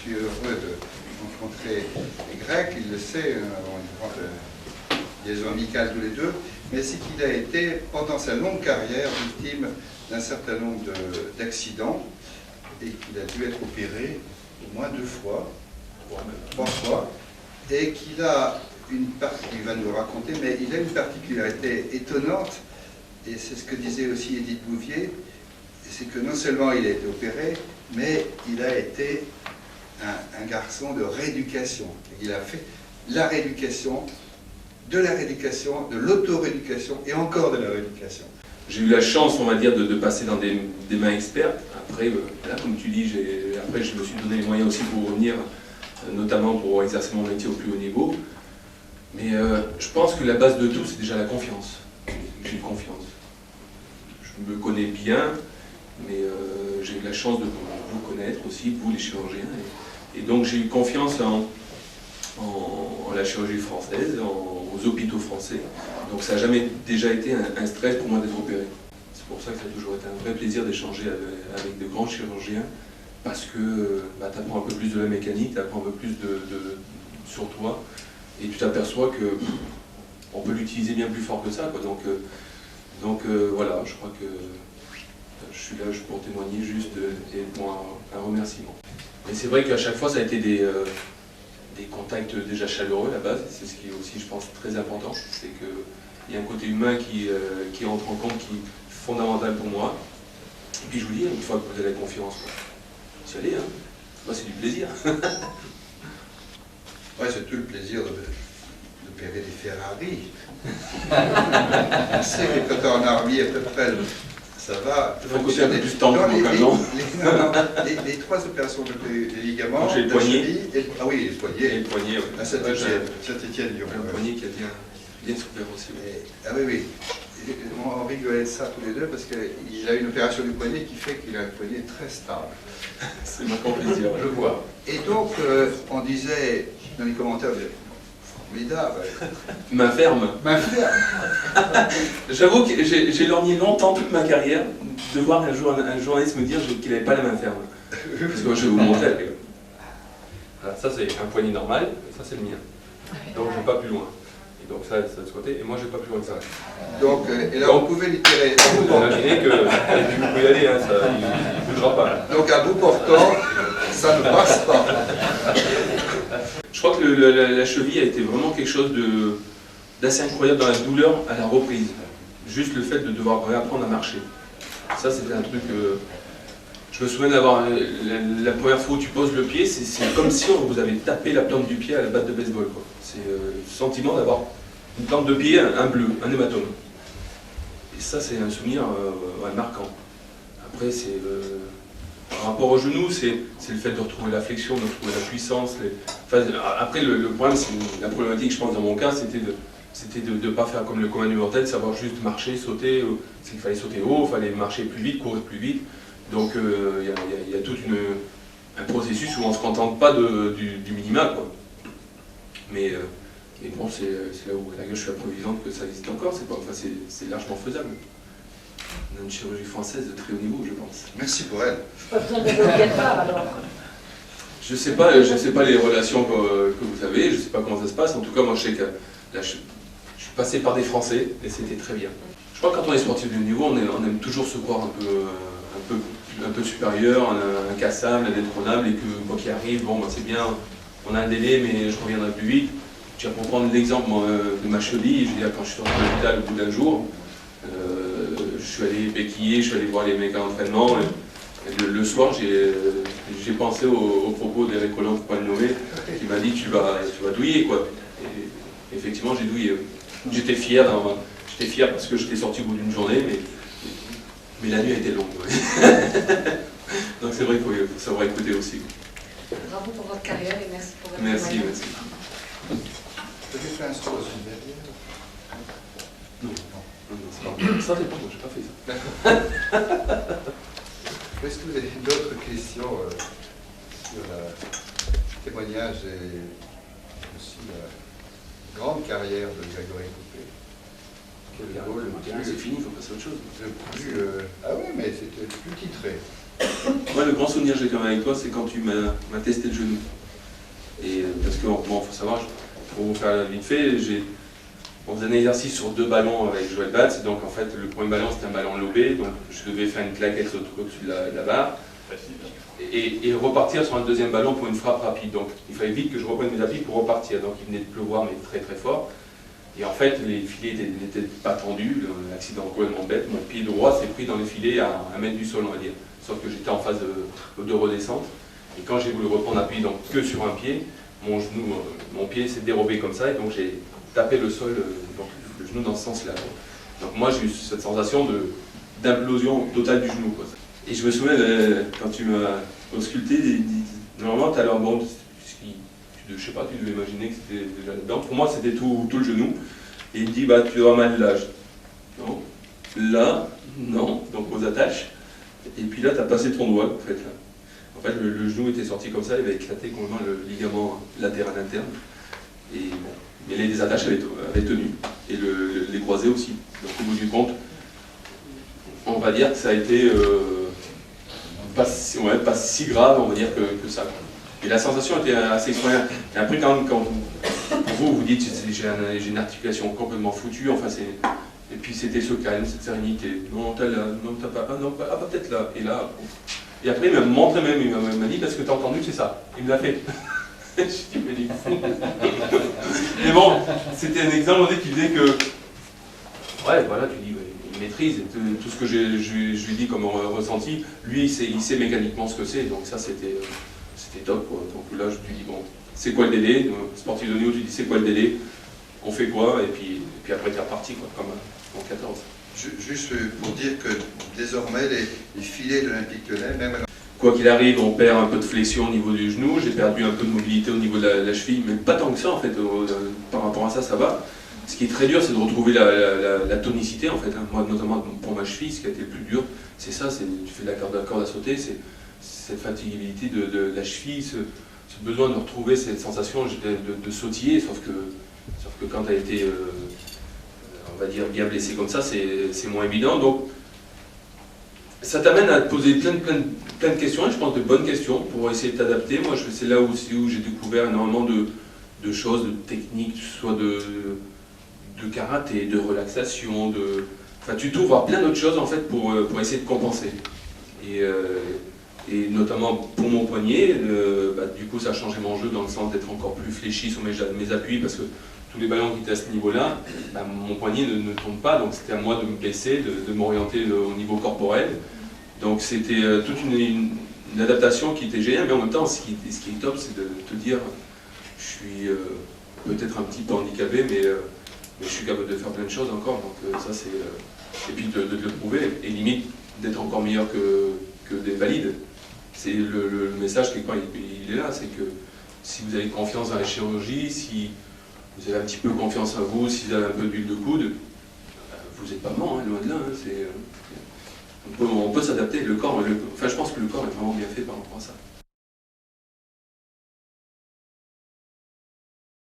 suis heureux de rencontrer les Grecs, il le sait, nous avons une grande liaison amicale tous les deux, mais c'est qu'il a été, pendant sa longue carrière, victime d'un certain nombre d'accidents et qu'il a dû être opéré au moins 2 fois, voire même 3 fois, et qu'il a une partie, il va nous le raconter, mais il a une particularité étonnante, et c'est ce que disait aussi Édith Bouvier, c'est que non seulement il a été opéré, mais il a été un garçon de rééducation. Il a fait la rééducation, de l'auto-rééducation et encore de la rééducation. J'ai eu la chance, on va dire, de passer dans des mains expertes. Après, là, comme tu dis, après je me suis donné les moyens aussi pour revenir, notamment pour exercer mon métier au plus haut niveau. Mais je pense que la base de tout, c'est déjà la confiance. J'ai une confiance. Je me connais bien, mais j'ai eu la chance de vous connaître aussi, vous les chirurgiens. Et donc j'ai eu confiance en la chirurgie française, aux hôpitaux français. Donc ça n'a jamais déjà été un stress pour moi d'être opéré. C'est pour ça que ça a toujours été un vrai plaisir d'échanger avec de grands chirurgiens, parce que tu apprends un peu plus de la mécanique, tu apprends un peu plus sur toi, et tu t'aperçois qu'on peut l'utiliser bien plus fort que ça, quoi. Donc voilà, je crois que je suis là pour témoigner juste et pour un remerciement. Mais c'est vrai qu'à chaque fois, ça a été des contacts déjà chaleureux à la base. C'est ce qui est aussi, je pense, très important. C'est qu'il y a un côté humain qui entre en compte, qui est fondamental pour moi. Et puis je vous dis, une fois que vous avez la confiance, vous y allez, hein. Moi, c'est du plaisir. Ouais, c'est tout le plaisir d'opérer des Ferrari. On sait que quand on en armée, à peu près, ça va. Il faut côté un peu plus tendre les 3 opérations de les ligaments, j'ai le poignet. Ah oui, les poignets. Et le poignet, oui. À Saint-Étienne, Lyon. Le poignet qui a bien souffert aussi. Ah oui, oui. On rigolait de ça tous les deux parce qu'il a une opération du poignet qui fait qu'il a un poignet très stable. C'est ma plaisir, je le vois. Et donc, on disait dans les commentaires, formidable. Main ferme. Main ferme. J'avoue que j'ai lorgné longtemps toute ma carrière de voir un jour un journaliste me dire qu'il n'avait pas la main ferme. Parce que je vais vous montrer. Voilà, ça c'est un poignet normal, et ça c'est le mien. Donc je ne vais pas plus loin. Et donc ça c'est de ce côté, et moi je ne vais pas plus loin que ça. Donc, et là on pouvait les tirer. Vous imaginez que, et puis vous pouvez y aller, hein, ça, il ne bougera pas. Donc à bout portant, ça ne passe pas. Je crois que la cheville a été vraiment quelque chose d'assez incroyable dans la douleur à la reprise. Juste le fait de devoir réapprendre à marcher. Ça, c'était un truc... je me souviens d'avoir... La première fois où tu poses le pied, c'est comme si on vous avait tapé la plante du pied à la batte de baseball, quoi. C'est le sentiment d'avoir une plante de pied, un bleu, un hématome. Et ça, c'est un souvenir marquant. Après, c'est... Par rapport au genou, c'est le fait de retrouver la flexion, de retrouver la puissance. Enfin, après, le problème, la problématique, je pense, dans mon cas, c'était de ne pas faire comme le commun des mortels, savoir juste marcher, sauter. C'est qu'il fallait sauter haut, il fallait marcher plus vite, courir plus vite. Donc, il y a tout un processus où on ne se contente pas du minima, quoi. Mais bon, c'est là où je suis improvisante que ça existe encore. C'est largement faisable. On a une chirurgie française de très haut niveau, je pense. Merci pour elle. Pas besoin d'aller au Qatar, alors. Je sais pas les relations que vous avez, je ne sais pas comment ça se passe. En tout cas, moi, je sais que là, je suis passé par des Français et c'était très bien. Je crois que quand on est sportif de haut niveau, on aime toujours se croire un peu supérieur, incassable, indétrônable, et que quoi qu'il arrive, bon, c'est bien, on a un délai, mais je reviendrai plus vite. Pour prendre l'exemple de ma cheville, je veux dire, quand je suis sorti de l'hôpital au bout d'un jour, je suis allé béquiller, je suis allé voir les mecs à l'entraînement. Le soir, j'ai pensé aux propos d'Éric Roland, pour pas le nommer, qui m'a dit tu vas douiller, quoi. Et effectivement, j'ai douillé. J'étais fier parce que j'étais sorti au bout d'une journée, mais la nuit a été longue. Ouais. Donc c'est vrai qu'il faut savoir écouter aussi. Bravo pour votre carrière et merci pour votre Merci, témoignage. merci. Vous avez fait un saut dans une verrière? Non, ça dépend, j'ai pas fait ça. Est-ce que vous avez d'autres questions sur le témoignage et aussi la grande carrière de Grégory Coupet? C'est fini, il faut passer à autre chose. Ah oui, mais c'était plus titré. Moi, le grand souvenir que j'ai quand même avec toi, c'est quand tu m'as testé le genou. Et parce que, bon, faut savoir, pour vous faire vite fait, on faisait un exercice sur 2 ballons avec Joël Batz. Donc, en fait, le premier ballon, c'était un ballon lobé. Donc, je devais faire une claquette au-dessus de la barre. Et repartir sur un deuxième ballon pour une frappe rapide. Donc, il fallait vite que je reprenne mes appuis pour repartir. Donc, il venait de pleuvoir, mais très très fort. Et en fait, les filets n'étaient pas tendus, l'accident complètement bête. Mon pied droit s'est pris dans les filets à 1 mètre du sol, on va dire. Sauf que j'étais en phase de redescente. Et quand j'ai voulu reprendre appui donc que sur un pied, mon pied s'est dérobé comme ça, et donc j'ai tapé le sol, donc le genou dans ce sens-là. Donc moi j'ai eu cette sensation d'implosion totale du genou, quoi. Et je me souviens, quand tu m'as ausculté, normalement, tu as alors, bon, je sais pas, tu devais imaginer que c'était déjà là-dedans. Pour moi, c'était tout le genou. Et il me dit, bah, tu auras mal là. Non. Là, non. Donc aux attaches. Et puis là, tu as passé ton doigt, en fait. Là. En fait, le genou était sorti comme ça, il avait éclaté complètement le ligament latéral interne. Et bon, mais les attaches avaient tenu. Et les croisés aussi. Donc au bout du compte, on va dire que ça a été pas si grave, on va dire, que ça. Et la sensation était assez extraordinaire. Et après, quand vous dites j'ai une articulation complètement foutue, enfin et puis c'était ce calme, cette sérénité. Non, t'as là, non, t'as pas, non, pas peut-être là, et là. Et après, il m'a montré même, il m'a dit, parce que t'as entendu, c'est ça. Il me l'a fait. Je dis, mais il est fou. Mais bon, c'était un exemple qui disait que, ouais, voilà, tu dis, il maîtrise tout ce que je lui dis comme ressenti. Lui, il sait mécaniquement ce que c'est, donc ça, c'était top, quoi. Donc là, je lui dis, bon, c'est quoi le délai? Sportif de niveau, tu dis, c'est quoi le délai? On fait quoi? Et puis après, t'es reparti, quoi, comme en 14. Juste pour dire que désormais, les filets de l'Olympique Lyonnais, même... Quoi qu'il arrive, on perd un peu de flexion au niveau du genou, j'ai perdu un peu de mobilité au niveau de la cheville, mais pas tant que ça, en fait. Par rapport à ça, ça va. Ce qui est très dur, c'est de retrouver la tonicité, en fait. Hein. Moi, notamment pour ma cheville, ce qui a été le plus dur, c'est ça, tu fais de la corde à sauter, c'est cette fatigabilité de la cheville, ce besoin de retrouver cette sensation de sautiller, sauf que quand tu as été, on va dire, bien blessé comme ça, c'est moins évident. Donc, ça t'amène à te poser plein de questions, et je pense de bonnes questions, pour essayer de t'adapter. Moi, c'est là aussi où j'ai découvert énormément de choses, de techniques, soit de karaté, de relaxation, enfin, tu t'ouvres à plein d'autres choses, en fait, pour essayer de compenser. Et notamment pour mon poignet, du coup ça a changé mon jeu dans le sens d'être encore plus fléchi sur mes appuis, parce que tous les ballons qui étaient à ce niveau-là, mon poignet ne tourne pas, donc c'était à moi de me baisser, de m'orienter au niveau corporel. Donc c'était toute une adaptation qui était géniale, mais en même temps ce qui est top, c'est de te dire, je suis peut-être un petit peu handicapé, mais je suis capable de faire plein de choses encore, donc ça c'est... et puis de le prouver, et limite d'être encore meilleur que des valides. C'est le message, quelque part, il est là, c'est que si vous avez confiance dans la chirurgie, si vous avez un petit peu confiance en vous, si vous avez un peu d'huile de coude, vous n'êtes pas mort, hein, loin de là. Hein, on peut s'adapter, le corps, enfin je pense que le corps est vraiment bien fait par rapport à ça.